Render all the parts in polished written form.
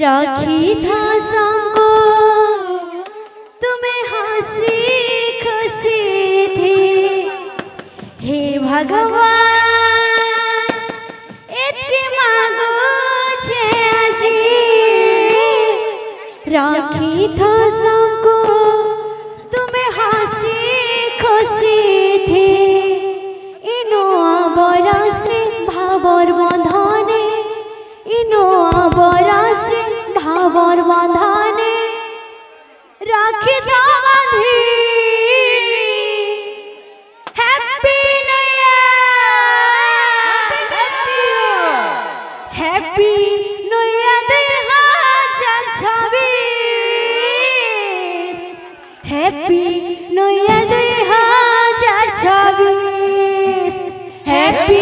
राखी था संग तुम्हें हंसी खुशी थी। हे भगवान एतके मांगो छे आजी राखी था संग तुम्हें हंसी खुशी थी। इनो बरसे भावर बंधने इनो बरसे भावर बंधने राखी था बांधी। Happy new year happy new year 2026 happy new year 2026 happy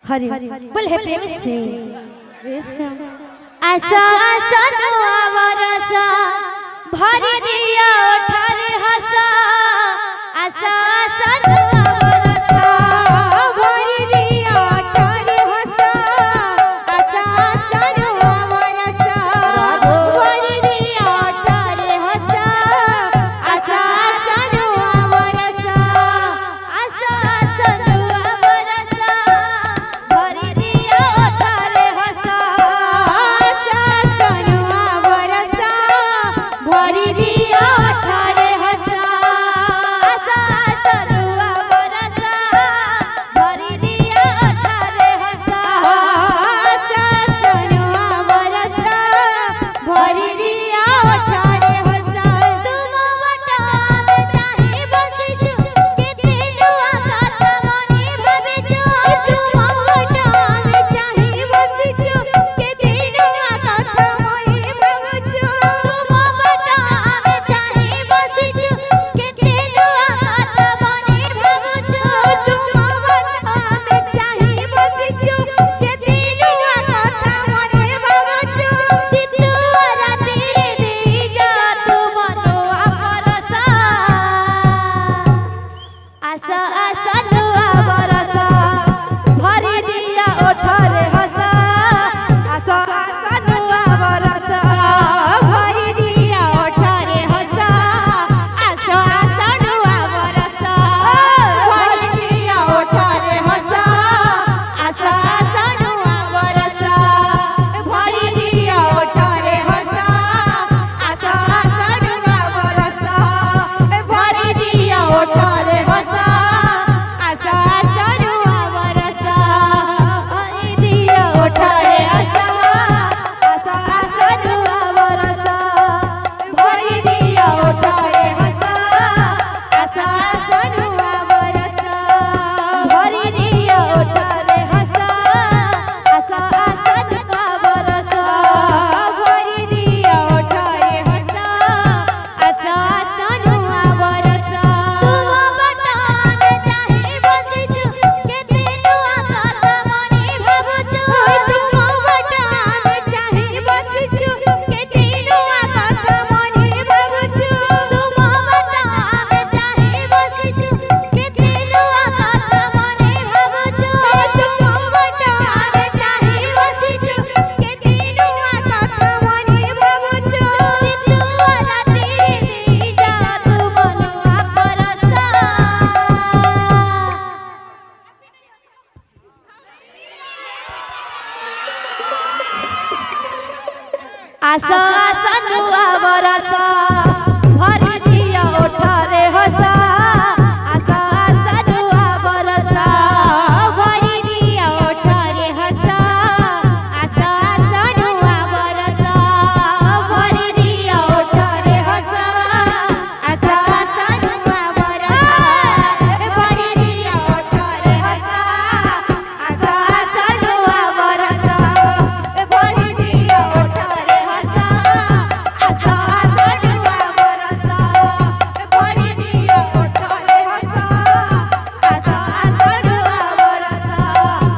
Hari बोल है प्रेम से आशा आशा नवा रसा भरी दिया ठारे हसा आशा आशा नवा रसा भरी दिया ठारे हसा आशा आशा नवा रसा भरी दिया ठारे हसा आशा आशा नवा रसा आशा आशा नवा रसा भरी दिया ठारे हसा आशा आशा नवा रसा भरी दिया आशा आशा नुआ बरस भरी दिया ओठरे हसा आशा आशा नुआ बरस भरी दिया ओठरे हसा आशा आशा नुआ बरस भरी दिया ओठरे हसा आशा आशा नुआ बरस भरी दिया ओठरे हसा आशा आशा नुआ बरस भरी दिया ओठरे हसा आशा आशा नुआ बरस भरी दिया ओठरे हसा आशा आशा नुआ बरस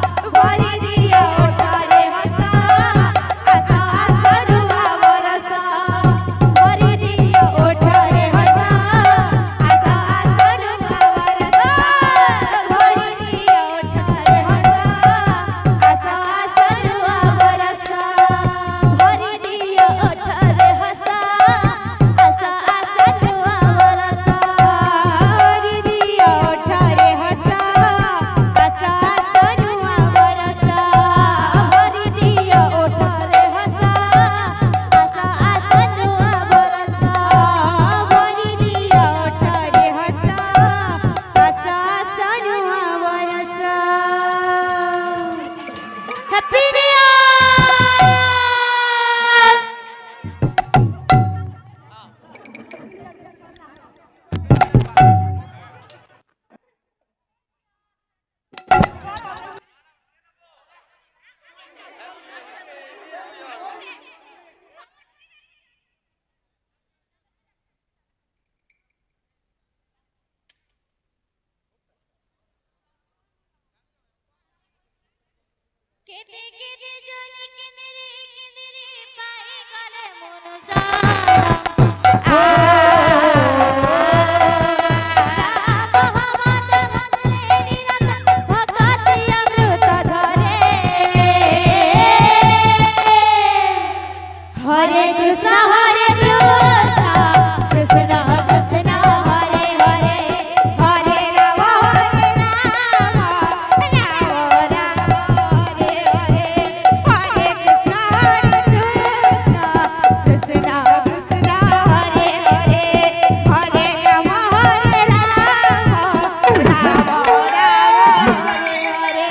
भरी दिया ओठरे हसा आशा आशा नुआ बरस भरी दिया ओठरे हसा आशा आशा नुआ बरस भरी दिया ओठरे हसा आशा आशा नुआ बरस भरी दिया ओठरे हसा आशा आशा नुआ बरस भरी दिया ओठरे हसा आशा आशा नुआ बरस भरी दिया ओठरे हसा आशा आशा नुआ बरस भरी दिया ओठरे हसा आशा आशा नुआ बरस हैप्पी न्यू ईयर केते केते जोनी किंदरी पाए गले मनुजा हरे कृष्ण कृष्ण कृष्ण हरे हरे हरे राम राम राम हरे हरे हरे कृष्ण कृष्ण कृष्ण हरे हरे हरे राम राम राम हरे हरे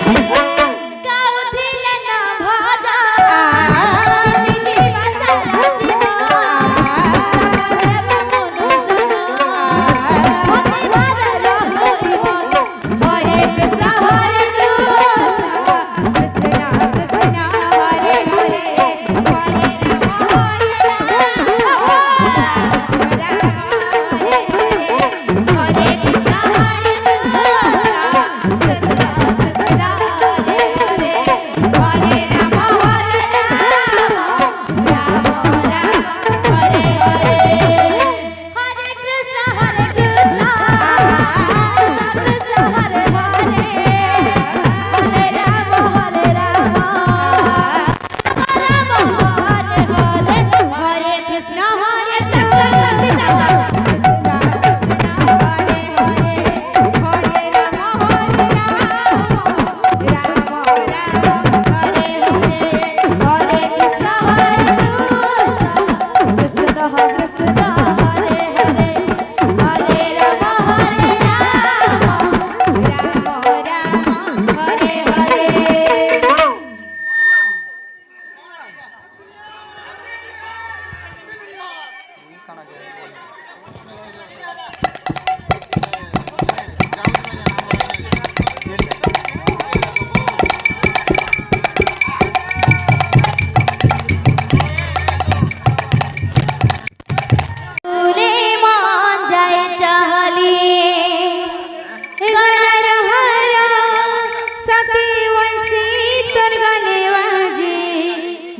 गाउथिले न भजा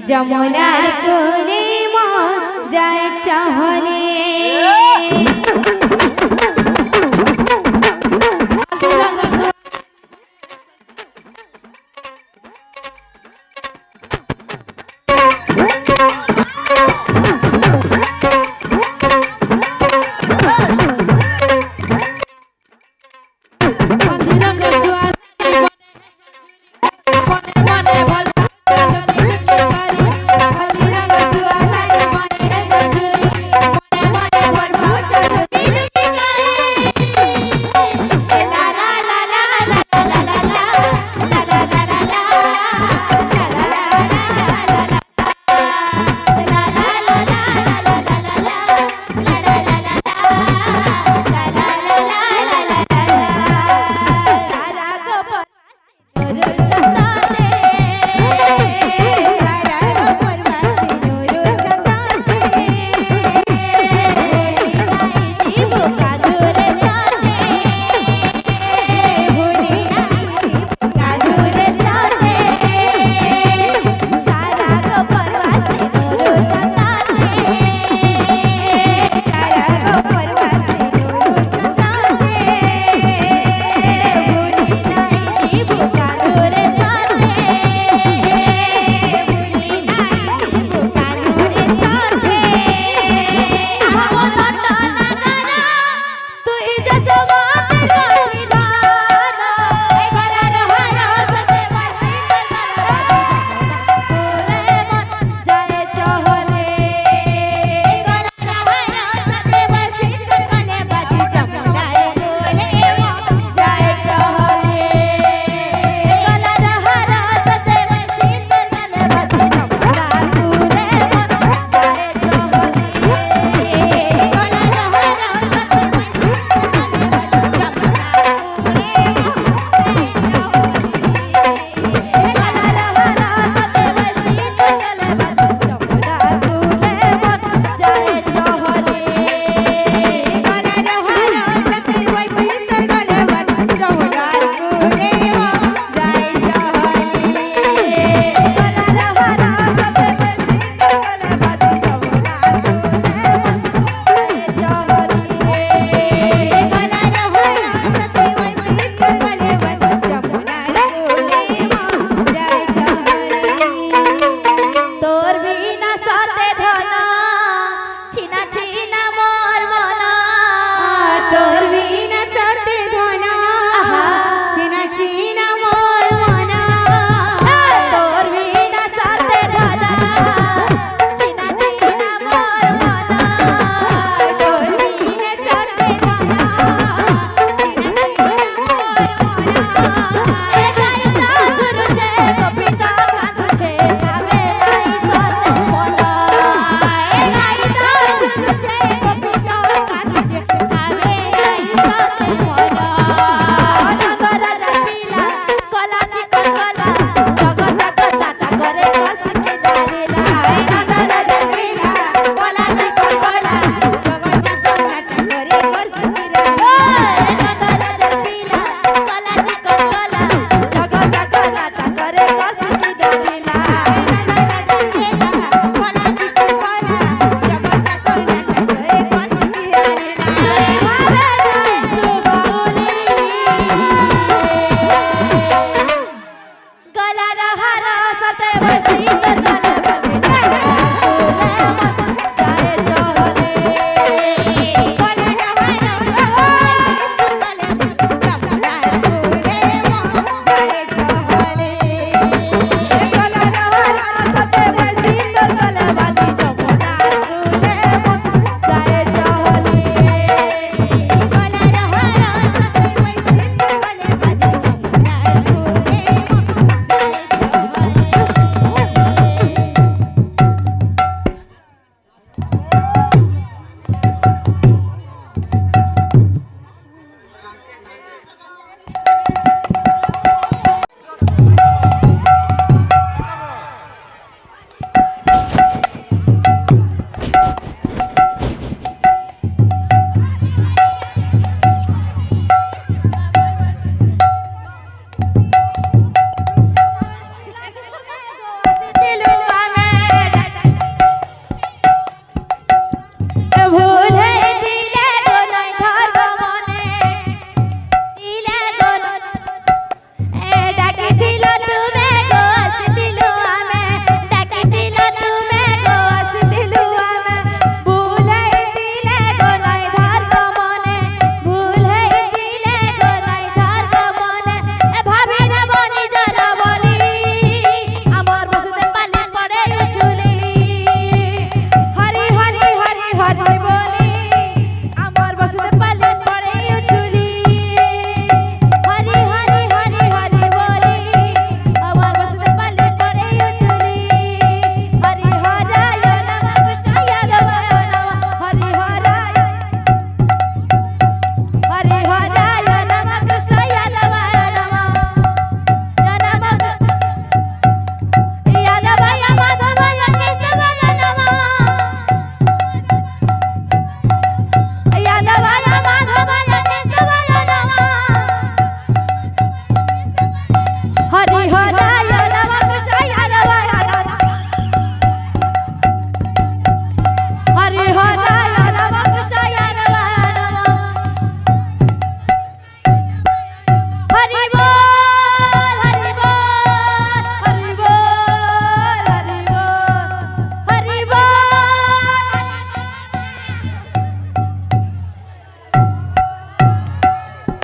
যমুনার কোলে মন যায় চহলে